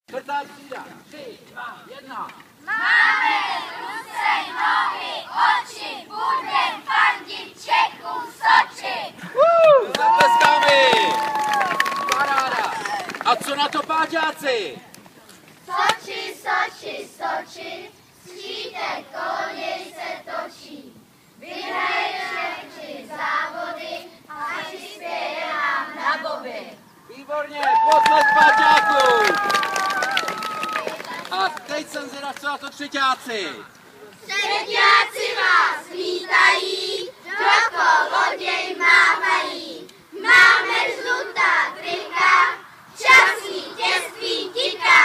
Čtvrtá třída. 3, 2, 1. Máme ruce, nohy, oči, budem fandit Čechům Soči. Zatleskáme! Paráda! A co na to páťáci? Soči, Soči, Soči, skřítek koloněj se točí. Vyhraje všechny závody a přispěje nám na boby. Výborně, potlesk páťáků! A teď jsem zvědav, co na to třeťáci. Třeťáci vás vítají, do koloněj mávají. Máme žlutá trika, čas vítězství tiká.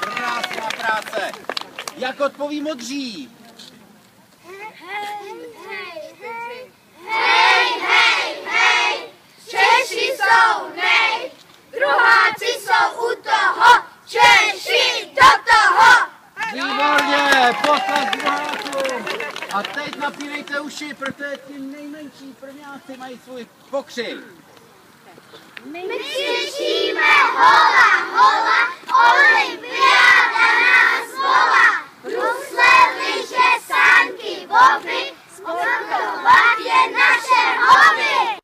Krásná práce. Jak odpoví modří? Hej, hej, hej, Češi jsou nej, druháci jsou u toho, Češi do toho. Výborně, potlesk druhákům. A teď napínejte uši, protože ti nejmenší prvňáci mají svůj pokřik. My křičíme hola, hola, olympiáda nás volá. Brusle, lyže, sánky, boby, sportovat je naše hobby.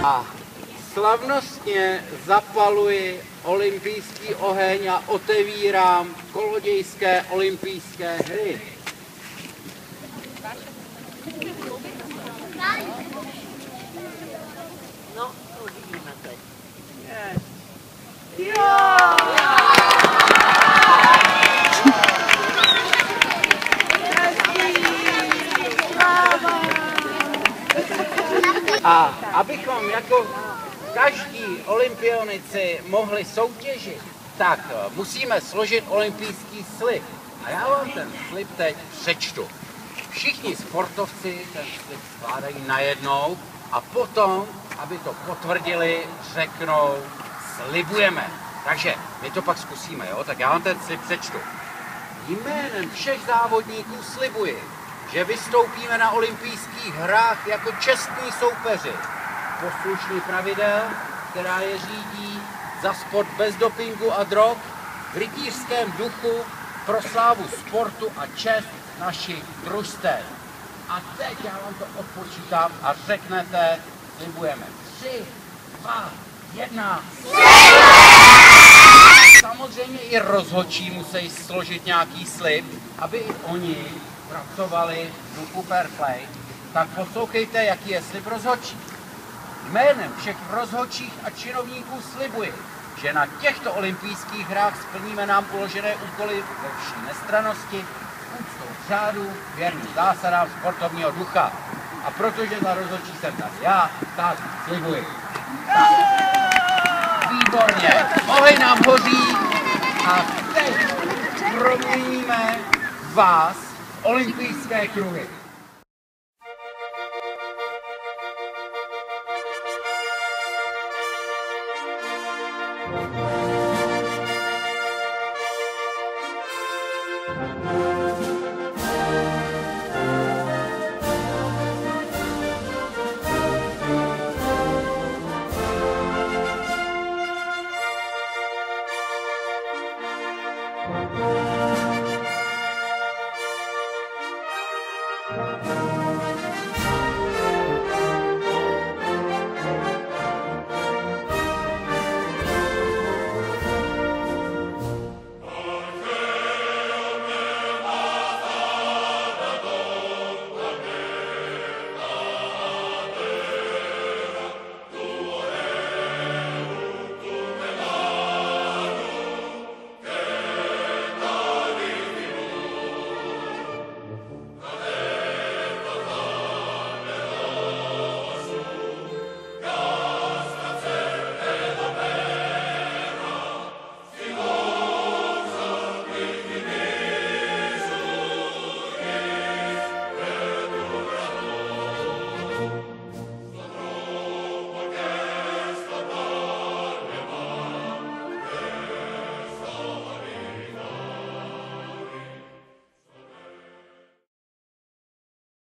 A slavnostně zapaluji olympijský oheň a otevírám kolodějské olympijské hry. No, uvidíme teď. Yes. Jo! A abychom jako každý olympionici mohli soutěžit, tak musíme složit olympijský slib. A já vám ten slib teď přečtu. Všichni sportovci ten slib skládají najednou a potom, aby to potvrdili, řeknou slibujeme. Takže my to pak zkusíme, jo? Tak já vám ten slib přečtu. Jménem všech závodníků slibuji, že vystoupíme na olympijských hrách jako čestní soupeři, poslušní pravidel, která je řídí, za sport bez dopingu a drog, v rytířském duchu, pro slávu sportu a čest našich družstev. A teď já vám to odpočítám a řeknete, slibujeme 3, 2, 1. Samozřejmě i rozhodčí musí složit nějaký slib, aby i oni pracovali v duchu fair play. Tak poslouchejte, jaký je slib rozhodčí. Jménem všech rozhodčích a činovníků slibuji, že na těchto olympijských hrách splníme nám uložené úkoly ve vší nestrannosti, úctou k řádu, věrným zásadám sportovního ducha. A protože za rozhodčí jsem tady já, tak slibuji. Tak. Výborně, oheň nám hoří a teď proměníme vás v olympijské kruhy.